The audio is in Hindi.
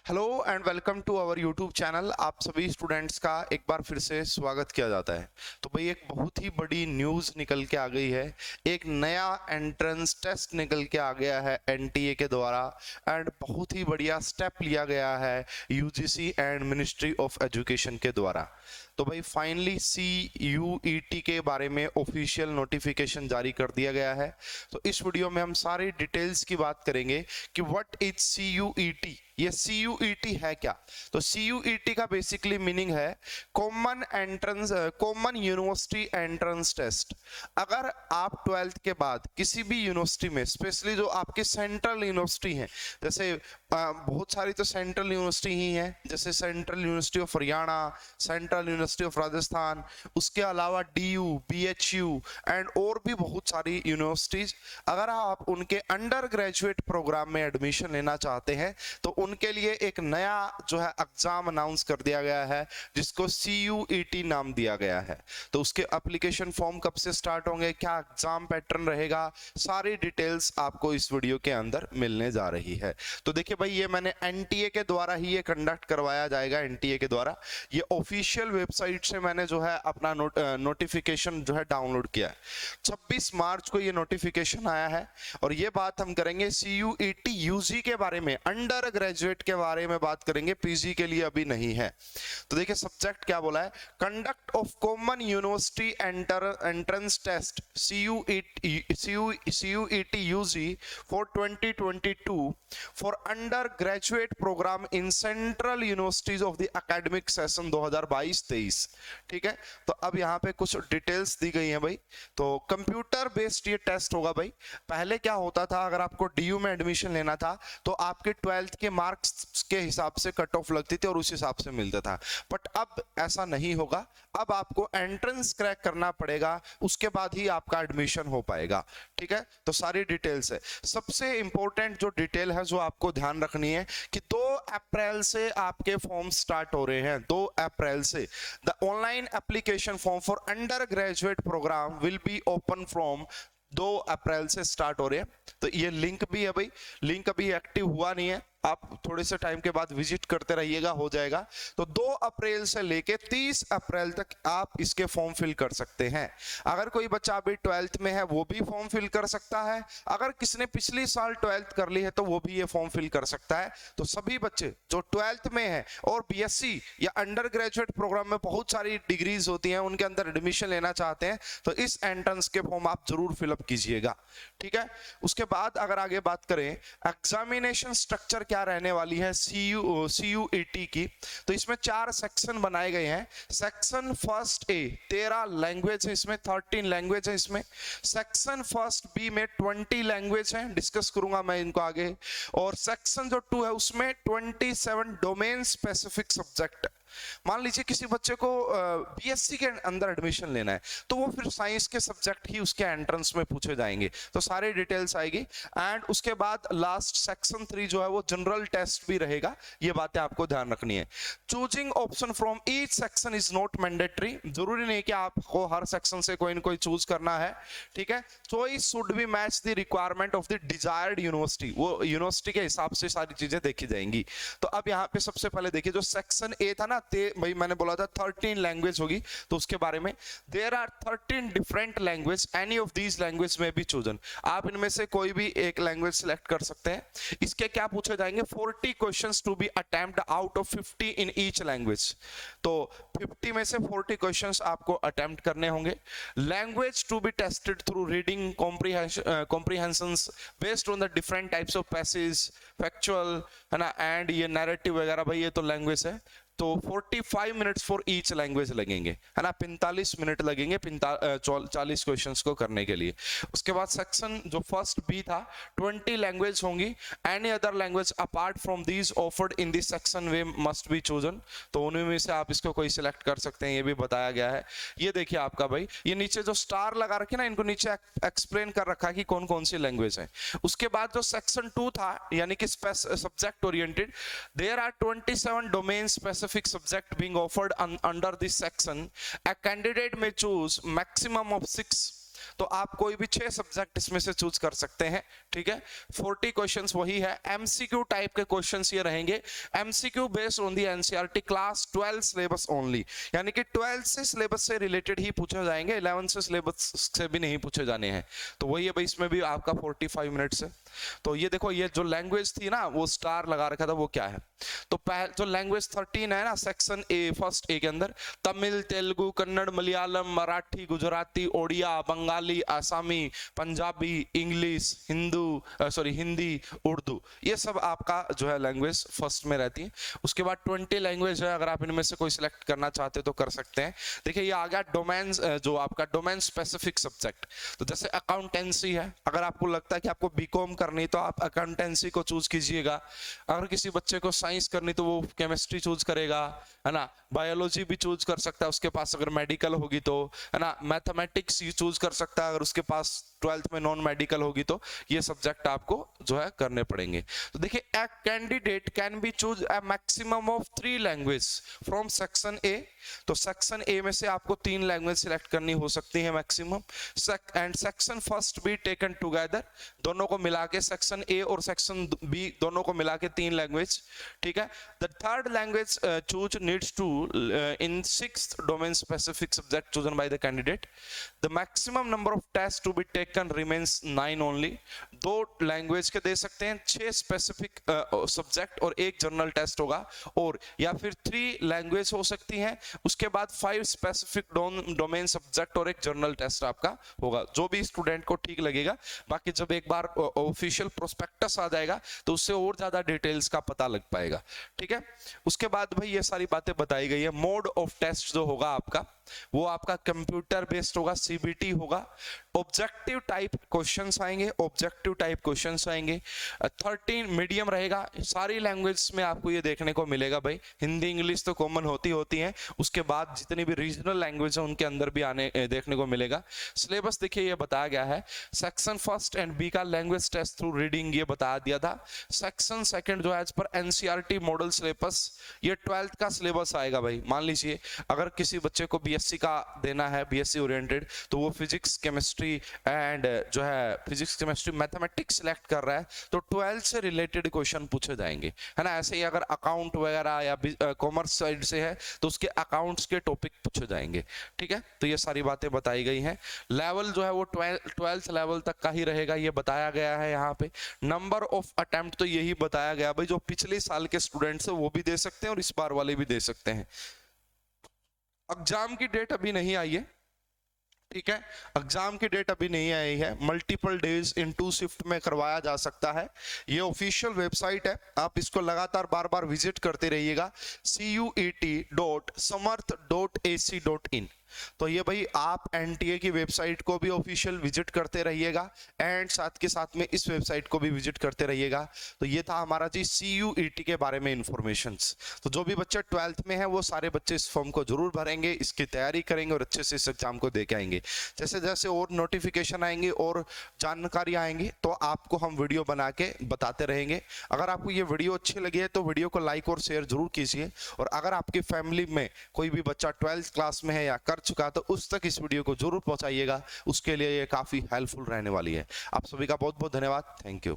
Hello and welcome to our YouTube channel. आप सभी स्टूडेंट्स का एक बार फिर से स्वागत किया जाता है। तो भाई एक बहुत ही बड़ी न्यूज़ निकल के आ गई है। एक नया एंट्रेंस टेस्ट निकल के आ गया है एनटीए के द्वारा एंड बहुत ही बढ़िया स्टेप लिया गया है UGC and ministry of education के द्वारा। तो भाई फाइनली CUET के बारे में ऑफिशियल नोटिफिकेशन जारी कर दिया गया है। तो इस वीडियो में हम सारी डिटेल्स की बात करेंगे कि व्हाट इज CUET, ये CUET है क्या। तो CUET का बेसिकली मीनिंग है कॉमन यूनिवर्सिटी एंट्रेंस टेस्ट। अगर आप 12th के बाद किसी भी यूनिवर्सिटी में, स्पेशली जो आपकी सेंट्रल यूनिवर्सिटी है, जैसे बहुत सारी तो सेंट्रल यूनिवर्सिटी ही है, जैसे central university of Haryana, central university of Rajasthan, उसके अलावा DU, BHU एंड और भी बहुत सारी यूनिवर्सिटीज। अगर आप उनके अंडर ग्रेजुएट प्रोग्राम में एडमिशन लेना चाहते हैं तो उनके लिए एक नया जो है एग्जाम अनाउंस कर दिया गया है जिसको CUET नाम दिया गया है। तो उसके एप्लीकेशन फॉर्म कब से स्टार्ट होंगे, क्या एग्जाम पैटर्न रहेगा, सारी डिटेल्स आपको इस वीडियो के अंदर मिलने जा रही है। तो देखिए भाई, ये मैंने एनटीए के द्वारा ही ये कंडक्ट करवाया जाएगा। एनटीए के द्वारा ये ऑफिशियल वेबसाइट से मैंने जो है अपना नोटिफिकेशन जो है डाउनलोड किया है। 26 मार्च को ये नोटिफिकेशन आया है और ये बात हम करेंगे CUET UG के बारे में, अंडर ग्रेजुएट के बारे में बात करेंगे, PG के लिए अभी नहीं है। तो देखिए सब्जेक्ट क्या बोला है, conduct of common university entrance test CUET UG for 2022 for undergraduate programme in central universities of the academic session 2022-23। ठीक है, तो अब यहाँ पे कुछ डिटेल्स दी गई हैं भाई। तो कंप्यूटर बेस्ड ये टेस्ट होगा भाई। पहले क्या होता था, अगर आपको DU में एडमिशन लेना था तो आपके 12th के मार्क्स के हिसाब से कट ऑफ लगती थी और उस हिसाब से मिलता था, बट अब ऐसा नहीं होगा। अब आपको एंट्रेंस क्रैक करना पड़ेगा, उसके बाद ही आपका एडमिशन हो पाएगा। ठीक है, तो सारी डिटेल्स है। सबसे इंपॉर्टेंट जो डिटेल है जो आपको ध्यान रखनी है कि 2 अप्रैल से आपके फॉर्म स्टार्ट हो रहे हैं। 2 अप्रैल से the online application form for undergraduate programme will be open from 2 अप्रैल से स्टार्ट हो रहे हैं। तो ये लिंक भी है भाई, लिंक अभी एक्टिव हुआ नहीं है, आप थोड़े से टाइम के बाद विजिट करते रहिएगा, हो जाएगा। तो 2 अप्रैल से लेके 30 अप्रैल तक आप इसके फॉर्म फिल कर सकते हैं। अगर कोई बच्चा अभी 12th में है वो भी फॉर्म फिल कर सकता है, अगर किसने पिछली साल 12th कर ली है तो वो भी ये फॉर्म फिल कर सकता है। तो सभी बच्चे जो 12th में है और BSc या अंडर ग्रेजुएट प्रोग्राम में बहुत सारी डिग्रीज होती हैं उनके अंदर एडमिशन लेना चाहते हैं तो इस एंट्रेंस के फॉर्म आप जरूर फिलअप कीजिएगा। ठीक है, उसके बाद अगर आगे बात करें एग्जामिनेशन स्ट्रक्चर क्या रहने वाली है CUET की, तो इसमें 4 सेक्शन बनाए गए हैं। सेक्शन फर्स्ट A 13 लैंग्वेज है, इसमें 13 लैंग्वेज है इसमें। सेक्शन फर्स्ट B में 20 लैंग्वेज हैं, डिस्कस करूंगा मैं इनको आगे। और सेक्शन जो 2 है उसमें 27 डोमेन स्पेसिफिक सब्जेक्ट। मान लीजिए किसी बच्चे को BSc के अंदर एडमिशन लेना है तो वो फिर साइंस के सब्जेक्ट ही उसके एंट्रेंस में पूछे जाएंगे, तो सारी डिटेल्स आएगी। एंड उसके बाद लास्ट सेक्शन 3 जो है वो जनरल टेस्ट भी रहेगा, ये बातें आपको ध्यान रखनी है। Choosing option from each section is not mandatory, जरूरी नहीं कि आपको हर सेक्शन से कोई न कोई चूज करना है। ठीक है, choice should be match the requirement of the desired university, वो यूनिवर्सिटी के हिसाब से सारी चीजें देखी जाएंगी। तो अब यहाँ पे सबसे पहले देखिए जो सेक्शन A था ना, भाई मैंने बोला था 13 लैंग्वेज होगी, तो उसके बारे में there are 13 different language, any of these language में बी चूजन। आप इनमें से कोई भी एक लैंग्वेज सिलेक्ट कर सकते हैं। इसके क्या पूछे जाएंगे, 40 questions to be attempted out of 50 in each language. तो 50 में से 40 क्वेश्चंस आपको अटेम्प्ट करने होंगे। Language to be tested through reading comprehensions based on the different types of passage, factual है ना, एंड ये नैरेटिव वगैरह, भाई ये तो लैंग्वेज है। तो 45 मिनट्स फॉर ईच लैंग्वेज लगेंगे, है ना, 45 मिनट लगेंगे 40 क्वेश्चंस को करने के लिए। उसके बाद सेक्शन जो फर्स्ट B था 20 लैंग्वेज होंगी। Any other language apart from these offered in this section we must be chosen, तो उन्हीं में से आप इसको कोई सिलेक्ट कर सकते हैं, ये भी बताया गया है। ये देखिए आपका भाई, ये नीचे जो स्टार लगा रखे ना, इनको नीचे एक्सप्लेन कर रखा है कि कौन कौन सी लैंग्वेज है। उसके बाद जो सेक्शन 2 था यानी कि subject oriented, there are 27 domain specific subject being offered under this section. A candidate may choose maximum of 6 तो आप कोई भी 6 सब्जेक्ट इसमें से चूज कर सकते हैं, ठीक है। 40 क्वेश्चंस वही है, एमसीक्यू टाइप के क्वेश्चंस ये रहेंगे, MCQ based on the NCERT class 12 syllabus only, यानी कि 12 से सिलेबस से रिलेटेड ही पूछे जाएंगे, 11 से सिलेबस से भी नहीं पूछे जाने हैं। तो वही है भाई, इसमें भी आपका 45 मिनट्स है। तो ये देखो, ये जो लैंग्वेज थी ना, वो स्टार लगा रखा था, वो क्या है, तो पहले जो लैंग्वेज 13 है ना, सेक्शन ए, फर्स्ट ए के अंदर तमिल, तेलुगु, कन्नड़, मलयालम, मराठी, गुजराती, ओडिया, बंगाली, आसामी, पंजाबी, इंग्लिश, हिंदी, उर्दू, ये सब आपका जो है लैंग्वेज फर्स्ट में रहती है। उसके बाद 20 लैंग्वेज है, अगर आप इनमें से कोई सिलेक्ट करना चाहते तो कर सकते हैं। देखिए ये आ गया डोमेन, जो आपका डोमेन स्पेसिफिक सब्जेक्ट, तो जैसे अकाउंटेंसी है, अगर आपको लगता है कि आपको बीकॉम करनी तो आप अकाउंटेंसी को चूज कीजिएगा। अगर किसी बच्चे को साइंस करनी तो वो केमिस्ट्री चूज करेगा, है ना, बायोलॉजी भी चूज कर सकता है उसके पास अगर मेडिकल होगी तो, है ना, मैथमेटिक्स चूज कर सकता है अगर उसके पास 12th में नॉन मेडिकल होगी तो। ये सब्जेक्ट आपको जो है करने पड़ेंगे। तो देखिए, a candidate can be choose a maximum of 3 language from section A, तो सेक्शन ए में से आपको 3 लैंग्वेज सिलेक्ट करनी हो सकती है maximum, and section first be taken together, दोनों को मिला के सेक्शन ए और सेक्शन बी दोनों को मिला के 3 लैंग्वेज, ठीक है। The third language choose needs to in 6th domain specific subject chosen by the candidate. The maximum number of tests to be taken remains 9 only. 2 language के दे सकते हैं, 6 स्पेसिफिक सब्जेक्ट और 1 जनरल टेस्ट होगा, और या फिर 3 लैंग्वेज हो सकती हैं, उसके बाद 5 स्पेसिफिक डोमेन सब्जेक्ट और 1 जनरल टेस्ट आपका होगा, जो भी स्टूडेंट को ठीक लगेगा। बाकी जब एक बार ऑफिशियल प्रोस्पेक्टस आ जाएगा तो उससे और ज्यादा डिटेल्स का पता लग पाएगा, ठीक है। उसके बाद भाई ये सारी बातें बताई गई है। मोड ऑफ टेस्ट जो होगा आपका, वो आपका कंप्यूटर बेस्ड होगा, सीबीटी होगा। ऑब्जेक्टिव टाइप क्वेश्चंस आएंगे, ऑब्जेक्टिव टाइप क्वेश्चंस आएंगे। 13 मीडियम रहेगा, सारी लैंग्वेज में आपको ये देखने को मिलेगा भाई, हिंदी इंग्लिश तो कॉमन होती हैं, उसके बाद जितनी भी रीजनल लैंग्वेज है उनके अंदर भी आने देखने को मिलेगा। सिलेबस देखिए ये बताया गया है, सेक्शन फर्स्ट एंड बी का लैंग्वेज टेस्ट थ्रू रीडिंग ये बता दिया था। सेक्शन सेकंड जो है as per NCERT model syllabus, ये 12th का सिलेबस आएगा भाई। मान लीजिए अगर किसी बच्चे को बीएससी का देना है, बीएससी ओरिएंटेड, तो वो फिजिक्स केमिस्ट्री एंड जो है फिजिक्स केमिस्ट्री मैथमेटिक्स सिलेक्ट कर रहा है, तो 12 से रिलेटेड क्वेश्चन पूछे जाएंगे, है ना। ऐसे ही अगर अकाउंट वगैरह या कॉमर्स साइड से है तो उसके अकाउंट्स के टॉपिक पूछे जाएंगे, ठीक है। तो ये सारी बातें बताई गई हैं। लेवल जो है वो 12th लेवल तक का ही रहेगा, ये बताया गया है यहाँ पे। नंबर ऑफ अटेम्प्ट तो यही बताया गया भाई, जो पिछले साल के स्टूडेंट्स है वो भी दे सकते हैं और इस बार वाले भी दे सकते हैं। एग्जाम की डेट अभी नहीं आई है, ठीक है, एग्जाम की डेट अभी नहीं आई है। मल्टीपल डेज इन 2 शिफ्ट में करवाया जा सकता है। ये ऑफिशियल वेबसाइट है, आप इसको लगातार बार बार विजिट करते रहिएगा, cuet.samarth.ac.in। तो ये भाई आप एनटीए की वेबसाइट को भी ऑफिशियल विजिट करते रहिएगा, एंड साथ के साथ में इस वेबसाइट को भी विजिट करते रहिएगा। तो ये था हमारा जी CUET के बारे में इंफॉर्मेशंस। तो जो भी बच्चे 12th में हैं वो सारे बच्चे इस फॉर्म को जरूर भरेंगे, इसकी तैयारी करेंगे और अच्छे से इस एग्जाम को दे के आएंगे। जैसे जैसे और नोटिफिकेशन आएंगे और जानकारी आएंगी तो आपको हम वीडियो बना के बताते रहेंगे। अगर आपको ये वीडियो अच्छी लगी है तो वीडियो को लाइक और शेयर जरूर कीजिए, और अगर आपकी फैमिली में कोई भी बच्चा 12th क्लास में है या कर चुका तो उस तक इस वीडियो को जरूर पहुंचाइएगा, उसके लिए ये काफी हेल्पफुल रहने वाली है। आप सभी का बहुत बहुत धन्यवाद, थैंक यू।